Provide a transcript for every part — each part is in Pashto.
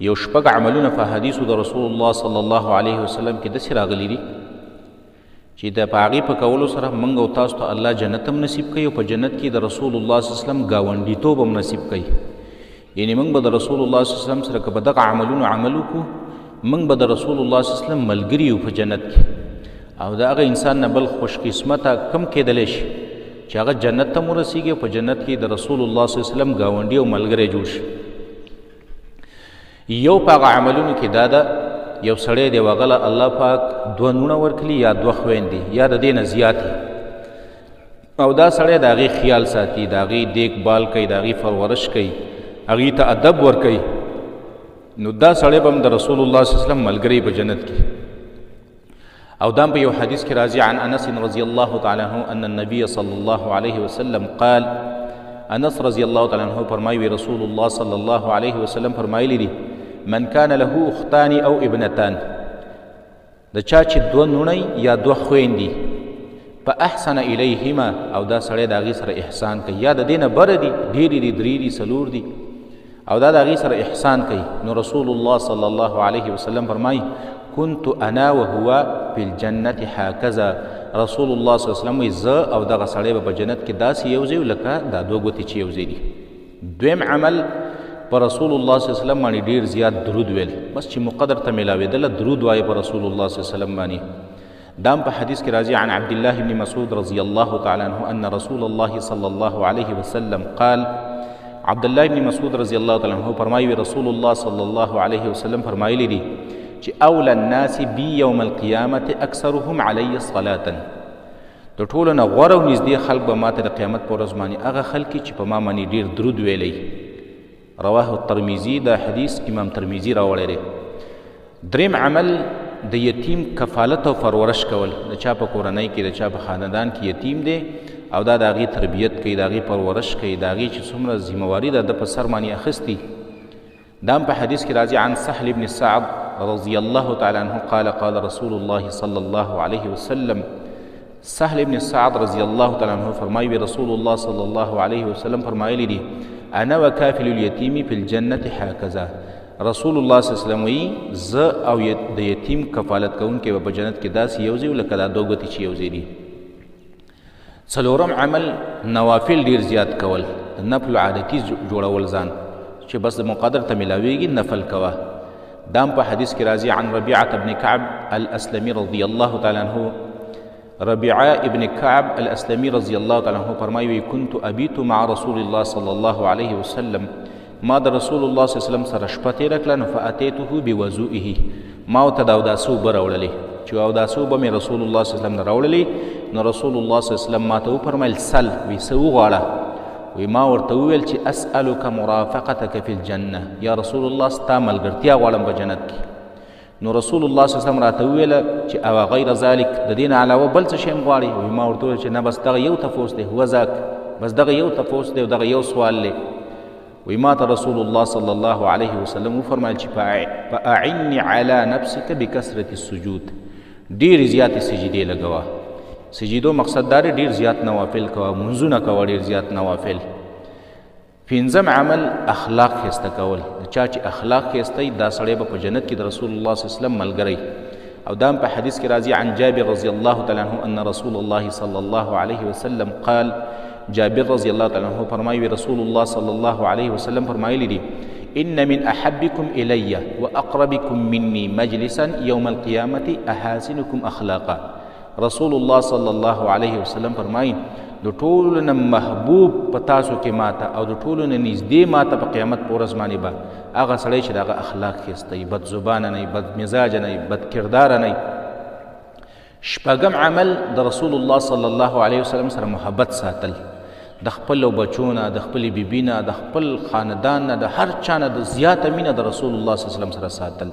یو شپږ عملونه په حدیثو د رسول الله صلی الله علیه وسلم کې داسې راغلي دي چې د په هغې په کولو سره موږ او تاسو ته الله جنت هم نصیب کوي او په جنت کې د رسول الله صلی الله علیه وسلم ګاونډیتوب هم نصیب کوي. یعنې موږ به د رسول الله صلی الله علیه وسلم سره که په دغه عملونو عمل وکړو، موږ به د رسول الله صلی الله علیه وسلم ملګري یو په جنت کې. او د هغه انسان نه بل خوش قسمته کم کېدلی شي چې هغه جنت ته هم ورسېږي او په جنت کې د رسول الله صلی الله علیه وسلم ګاونډي او ملګری جوړ شي. یو په هغه عملونو کې دا ده، یو سړی دی وغله الله پاک دوه نونه ورکړي یا دوه خویندې یا د دې نه زیاتې، او دا سړی د هغې خیال ساتي، د هغې دیکبال کوي، د هغې پرورش کوي، هغې ته ادب ورکوي، نو دا سړی به هم د رسول الله صلی الله علیه وسلم ملګری په جنت کې. او دا په یو حدیث کې راځي عن انس رضی الله تعالی عنه ان النبي صلی الله علیه وسلم قال، انس رضی الله تعالی عنه فرمایي رسول الله صلی الله علیه وسلم فرمایلی دي من کان له اختان او ابنتان، د چا چې دوه نوڼی یا دوه خویندې، فاحسن الیهما، او دا سړی د هغې سره احسان کوي، یا د دې نه بره دي، ډېرې دي، درې دي، څلور دي، او دا د هغې سره احسان کوي، نو رسول الله صلی الله علیه وسلم فرمایي كنت انا وهو في الجنة هكذا، رسول الله صلی الله علیه وسلم وایي زه او دغه سړی به په جنت کې داسې یو ځای لکه دا دوه ګوتې چې یو ځای دي. دویم عمل پر رسول الله صلی الله علیه وسلم باندې ډېر زیات درود ویل، بس چې مقدر ته میلاوېدله درود وایي پر رسول الله صلی الله علیه وسلم باندې. دا په حدیث کې راځي عن عبد الله بن مسعود رضی الله تعالی عنه ان رسول الله صلی الله علیه وسلم قال، عبد الله بن مسعود رضی الله تعالی عنه فرمایي رسول الله صلی الله علیه وسلم فرمایلی دي چې اول الناس بي یوم القیامة اکثرهم علی صلاة، د ټولو نه غوره او نږدې خلک به ماته د قیامت په ورځ باندې هغه خلک چې په ما باندې ډېر درود ویلی. رواه الترمذي، دا حدیث امام ترمذي راوړی دی. دریم عمل د یتیم کفالت او پرورش کول، د چا په کورنۍ کې، د چا په خاندان کې یتیم دی او دا د هغې تربیت کوي، د هغې پرورش کوي، د هغې چې څومره ذمهواري ده د په سر باندې اخیستي. دا په حدیث کې راځي عن سهل بن سعد رضی الله تعالی عنه قال قال رسول الله صلی الله علیه وسلم، سهل بن سعد رضی الله تعالی عنه فرمایي رسول الله صلی الله علیه وسلم فرمایلی دي انا وکافل الیتیم فی الجنة هکذا، رسول الله صلی الله علیه وسلم وایي زه او د یتیم کفالت کوونکی به په جنت کې داسې یو ځای لکه دا دوه ګوتې چې یو ځای دي. څلورم عمل نوافل ډېر زیات کول، د نفل عادتي جوړول ځان چې بس د مقدر ته میلاویږي نفل کوه. دام په حدیث کې راځي عن ربيعة ابن كعب الاسلمي رضی الله تعالی عنه، ربيعة ابن كعب الاسلمي رضی الله تعالی عنه فرمایي كنت ابيت مع رسول الله صلی الله علیه وسلم، ما د رسول الله صلی الله علیه وسلم سره شپه تېره کړه، نو فاتیته بوضوئه، ما ورته د اوداسه اوبه راوړلې، چې اوداسه اوبه مې رسول الله صلی الله علیه وسلم نه راوړلې، نو رسول الله صلی الله علیه وسلم ما ته وفرمیل سل، وی څه وغواړه، وی ما ورته وویل چې اسألک مرافقتک فی الجنه، یا رسول الله ستا ملګرتیا غواړم په جنت کې. نو رسول الله صلی الله علیه وسلم راته وویله چې او غیر ذلک، د دې نه علاوه بل څه شی هم غواړې؟ وی ما ورته وویل چې نه بس دغه یو تپوس دی، هو ذاک، بس دغه یو تپوس دی او دغه یو سوال دی. وی ما ته رسول الله صلی الله علیه وسلم وفرمایل چې فاعنی علی نفسک بکثرة السجود، ډېرې زیاتې سجدې لګوه. سجدو مقصد دا دی ډېر زیات نوافل کوه، منځونه کوه ډېر زیات نوافل. پنځم عمل اخلاق ښایسته کول، چا چې اخلاق ښایسته دا سړی به په جنت کې د رسول الله صلی الله علیه وسلم ملګری. او دا په حدیث کې راځي عن جابر رضی الله تعالی عنه ان رسول الله صلی الله علیه وسلم قال، جابر رضی الله تعالی عنه فرمایي رسول الله صلی الله علیه وسلم فرمایلی دي ان من احبکم الی واقربکم مني مجلسا یوم القیامة احاسنکم اخلاقا، رسول الله صلی الله علیه وسلم فرمایي د ټولو نه محبوب په تاسو کې ماته او د ټولو نه نږدې ماته په قیامت په ورځ باندې به هغه سړی چې د هغه اخلاق ښایسته وي، بد زبانه نه وي، بد مزاجه نه وي، بد کرداره نه وي. شپږم عمل د رسول الله صلی الله علیه وسلم سره محبت ساتل، د خپلو بچو نه، د خپلې بیبي نه، د خپل خاندان نه، د هر چا نه د زیاته مینه د رسول الله صلی الله علیه وسلم سره ساتل.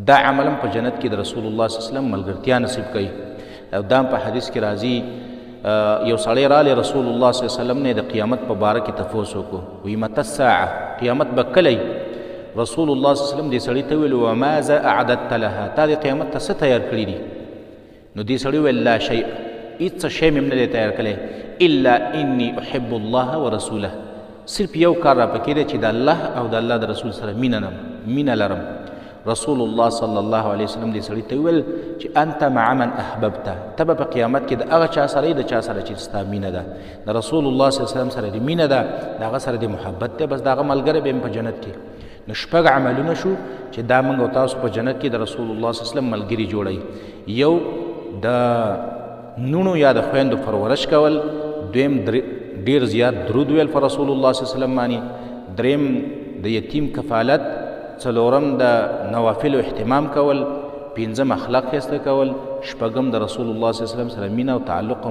دا عمل په جنت کې د رسول الله صلی الله علیه وسلم ملګرتیا نصیب کوي. او دا په حدیث کې راځي یو سړی رالی رسول الله صلی الله علیه وسلم نه د قیامت په باره کې تپوس وکړو، وایي مته الساعه، قیامت به کله وي؟ رسول الله صلی الله علیه وسلم دې سړي ته وویل وماذا اعددت لها، تا دې قیامت ته څه تیار کړي دي؟ نو دې سړي وویل لا شیء، هېڅ شی مې هم نه دی تیار کړی، الا انی احب الله ورسوله، صرف یو کار را پکې دی چې د الله او د الله د رسول سره مینه لرم. رسول الله صلی الله علیه وسلم دې سړي ته ویل چې انت مع من احببته، ته به په قیامت کې د هغه چا سره د چا سره چې ستا مینه ده، د رسول الله صلی الله علیه وسلم سره د مینه ده، د هغه سره د محبت ده، بس د هغه ملګری به په جنت کې. نو شپږ عملونه شو چې دا موږ او تاسو په جنت کې د رسول الله صلی الله علیه وسلم ملګري جوړوي. یو د نونو یا د خویندو پرورش کول، دویم ډیر زیات درود ویل پر رسول الله صلی الله علیه وسلم باندې، دریم د یتیم کفالت، څلورم د نوافلو اهتمام کول، پنځم اخلاق ښایسته کول، شپږم د رسول الله صلی الله علیه وسلم سره مینه او تعلق